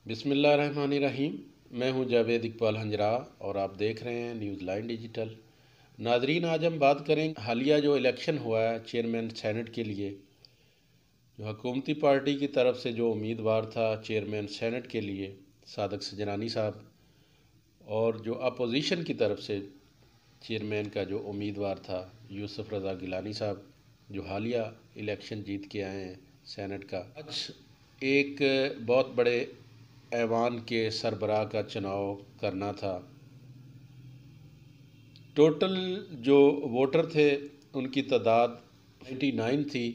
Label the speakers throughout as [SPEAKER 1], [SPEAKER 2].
[SPEAKER 1] بسم اللہ الرحمن الرحیم۔ میں ہوں جاوید اقبال ہنجرا اور آپ دیکھ رہے ہیں نیوز لائن ڈیجیٹل۔ ناظرین، آج ہم بات کریں حالیہ جو الیکشن ہوا ہے چیئرمین سینٹ کے لیے، جو حکومتی پارٹی کی طرف سے جو امیدوار تھا چیئرمین سینٹ کے لیے صادق سجنانی صاحب، اور جو اپوزیشن کی طرف سے چیئرمین کا جو امیدوار تھا یوسف رضا گیلانی صاحب، جو حالیہ الیکشن جیت کے آئے ہیں سینٹ کا۔ آج ایک بہت بڑے ایوان کے سربراہ کا چناؤ کرنا تھا۔ ٹوٹل جو ووٹر تھے ان کی تعداد 99 تھی۔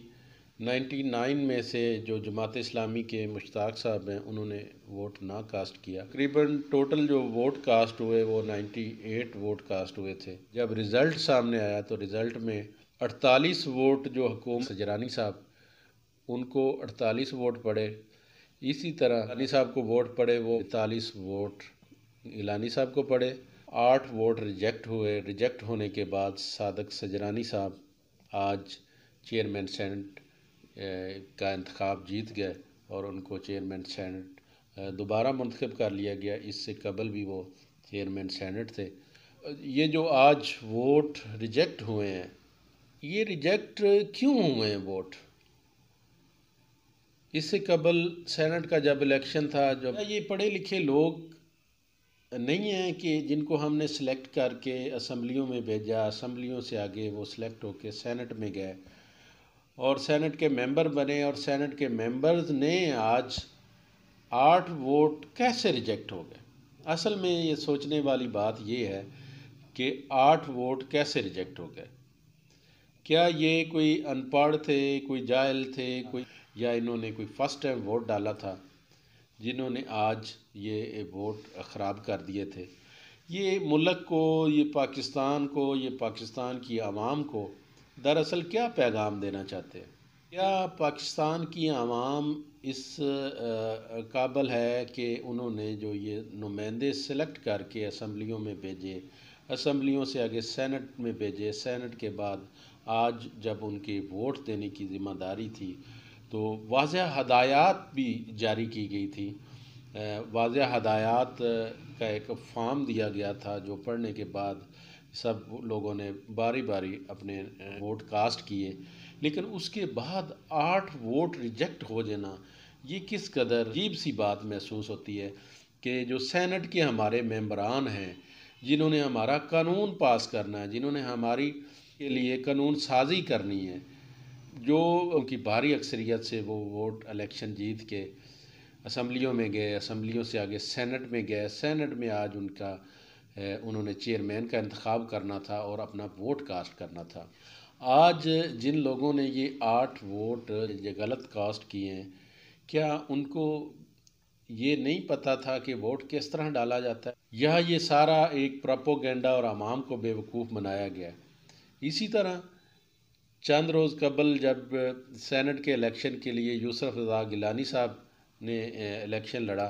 [SPEAKER 1] 99 میں سے جو جماعت اسلامی کے مشتاق صاحب ہیں انہوں نے ووٹ نہ کاسٹ کیا۔ تقریباً ٹوٹل جو ووٹ کاسٹ ہوئے وہ 98 ووٹ کاسٹ ہوئے تھے۔ جب رزلٹ سامنے آیا تو رزلٹ میں 48 ووٹ جو حکومت سجرانی صاحب ان کو 48 ووٹ پڑے، اسی طرح گیلانی صاحب کو ووٹ پڑے وہ 43 ووٹ گیلانی صاحب کو پڑے۔ 8 ووٹ ریجیکٹ ہوئے۔ ریجیکٹ ہونے کے بعد صادق سجرانی صاحب آج چیئرمین سینٹ کا انتخاب جیت گئے اور ان کو چیئرمین سینٹ دوبارہ منتخب کر لیا گیا۔ اس سے قبل بھی وہ چیئرمین سینٹ تھے۔ یہ جو آج ووٹ ریجیکٹ ہوئے ہیں، یہ ریجیکٹ کیوں ہوئے ہیں ووٹ؟ اس سے قبل سینٹ کا جب الیکشن تھا، جب یہ پڑھے لکھے لوگ نہیں ہیں کہ جن کو ہم نے سلیکٹ کر کے اسمبلیوں میں بھیجا، اسمبلیوں سے آگے وہ سلیکٹ ہو کے سینٹ میں گئے اور سینٹ کے ممبر بنے، اور سینٹ کے ممبرز نے آج 8 ووٹ کیسے ریجیکٹ ہو گئے؟ اصل میں یہ سوچنے والی بات یہ ہے کہ 8 ووٹ کیسے ریجیکٹ ہو گئے؟ کیا یہ کوئی ان پڑھ تھے، کوئی جاہل تھے، یا انہوں نے کوئی فرسٹ ٹائم ووٹ ڈالا تھا جنہوں نے آج یہ ووٹ خراب کر دیے تھے؟ یہ ملک کو، یہ پاکستان کو، یہ پاکستان کی عوام کو دراصل کیا پیغام دینا چاہتے ہیں؟ کیا پاکستان کی عوام اس قابل ہے کہ انہوں نے جو یہ نمائندے سلیکٹ کر کے اسمبلیوں میں بھیجے، اسمبلیوں سے آگے سینٹ میں بھیجے، سینٹ کے بعد آج جب ان کی ووٹ دینے کی ذمہ داری تھی تو واضح ہدایات بھی جاری کی گئی تھی۔ واضح ہدایات کا ایک فارم دیا گیا تھا جو پڑھنے کے بعد سب لوگوں نے باری باری اپنے ووٹ کاسٹ کیے، لیکن اس کے بعد 8 ووٹ ریجیکٹ ہو جانا یہ کس قدر عجیب سی بات محسوس ہوتی ہے کہ جو سینٹ کے ہمارے ممبران ہیں، جنہوں نے ہمارا قانون پاس کرنا ہے، جنہوں نے ہماری کے لیے قانون سازی کرنی ہے، جو ان کی بھاری اکثریت سے وہ ووٹ الیکشن جیت کے اسمبلیوں میں گئے، اسمبلیوں سے آگے سینٹ میں گئے، سینٹ میں آج انہوں نے چیئرمین کا انتخاب کرنا تھا اور اپنا ووٹ کاسٹ کرنا تھا۔ آج جن لوگوں نے یہ 8 ووٹ یہ غلط کاسٹ کیے ہیں، کیا ان کو یہ نہیں پتہ تھا کہ ووٹ کس طرح ڈالا جاتا ہے؟ یا یہ سارا ایک پروپوگنڈا اور عوام کو بے وقوف بنایا گیا ہے؟ اسی طرح چند روز قبل جب سینٹ کے الیکشن کے لیے یوسف رضا گیلانی صاحب نے الیکشن لڑا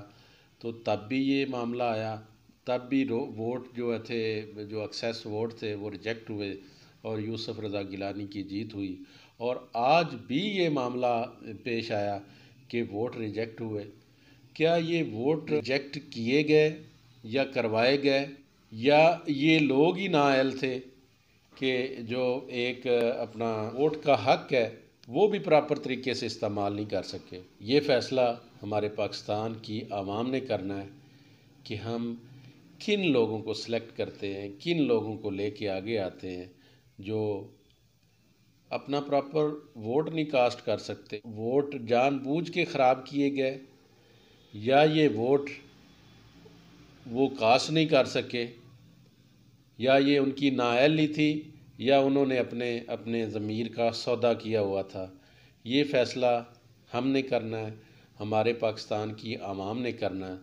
[SPEAKER 1] تو تب بھی یہ معاملہ آیا، تب بھی ووٹ جو تھے، جو ایکسیس ووٹ تھے وہ ریجیکٹ ہوئے اور یوسف رضا گیلانی کی جیت ہوئی، اور آج بھی یہ معاملہ پیش آیا کہ ووٹ ریجیکٹ ہوئے۔ کیا یہ ووٹ ریجیکٹ کیے گئے یا کروائے گئے، یا یہ لوگ ہی نااہل تھے کہ جو ایک اپنا ووٹ کا حق ہے وہ بھی پراپر طریقے سے استعمال نہیں کر سکے؟ یہ فیصلہ ہمارے پاکستان کی عوام نے کرنا ہے کہ ہم کن لوگوں کو سلیکٹ کرتے ہیں، کن لوگوں کو لے کے آگے آتے ہیں جو اپنا پراپر ووٹ نہیں کاسٹ کر سکتے۔ ووٹ جان بوجھ کے خراب کیے گئے، یا یہ ووٹ وہ کاسٹ نہیں کر سکے، یا یہ ان کی نااہلی تھی، یا انہوں نے اپنے ضمیر کا سودا کیا ہوا تھا؟ یہ فیصلہ ہم نے کرنا ہے، ہمارے پاکستان کی عوام نے کرنا ہے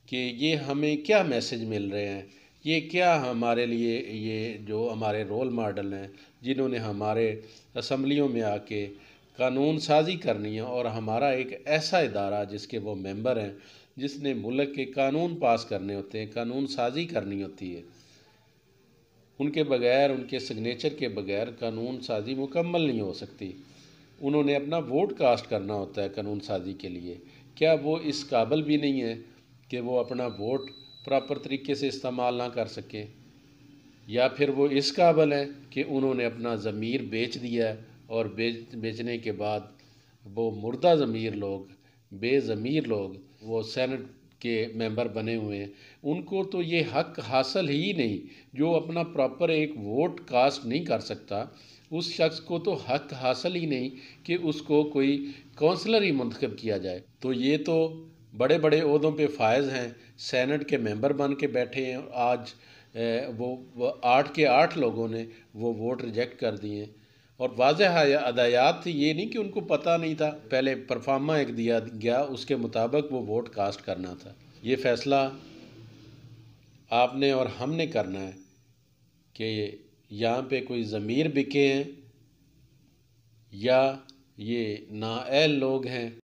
[SPEAKER 1] کہ یہ ہمیں کیا میسج مل رہے ہیں، یہ کیا ہمارے لیے، یہ جو ہمارے رول ماڈل ہیں جنہوں نے ہمارے اسمبلیوں میں آ کے قانون سازی کرنی ہے، اور ہمارا ایک ایسا ادارہ جس کے وہ ممبر ہیں، جس نے ملک کے قانون پاس کرنے ہوتے ہیں، قانون سازی کرنی ہوتی ہے، ان کے بغیر، ان کے سگنیچر کے بغیر قانون سازی مکمل نہیں ہو سکتی۔ انہوں نے اپنا ووٹ کاسٹ کرنا ہوتا ہے قانون سازی کے لیے۔ کیا وہ اس قابل بھی نہیں ہے کہ وہ اپنا ووٹ پراپر طریقے سے استعمال نہ کر سکیں، یا پھر وہ اس قابل ہیں کہ انہوں نے اپنا ضمیر بیچ دیا ہے، اور بیچنے کے بعد وہ مردہ ضمیر لوگ، بے ضمیر لوگ وہ سینٹ کے ممبر بنے ہوئے ہیں، ان کو تو یہ حق حاصل ہی نہیں۔ جو اپنا پراپر ایک ووٹ کاسٹ نہیں کر سکتا، اس شخص کو تو حق حاصل ہی نہیں کہ اس کو کوئی کونسلر ہی منتخب کیا جائے۔ تو یہ تو بڑے بڑے عہدوں پہ فائز ہیں، سینٹ کے ممبر بن کے بیٹھے ہیں، اور آج وہ 8 کے 8 لوگوں نے وہ ووٹ ریجیکٹ کر دیے ہیں۔ اور واضح ہدایات تھی، یہ نہیں کہ ان کو پتہ نہیں تھا، پہلے پرفارما ایک دیا گیا، اس کے مطابق وہ ووٹ کاسٹ کرنا تھا۔ یہ فیصلہ آپ نے اور ہم نے کرنا ہے کہ یہاں پہ کوئی ضمیر بکے ہیں یا یہ نااہل لوگ ہیں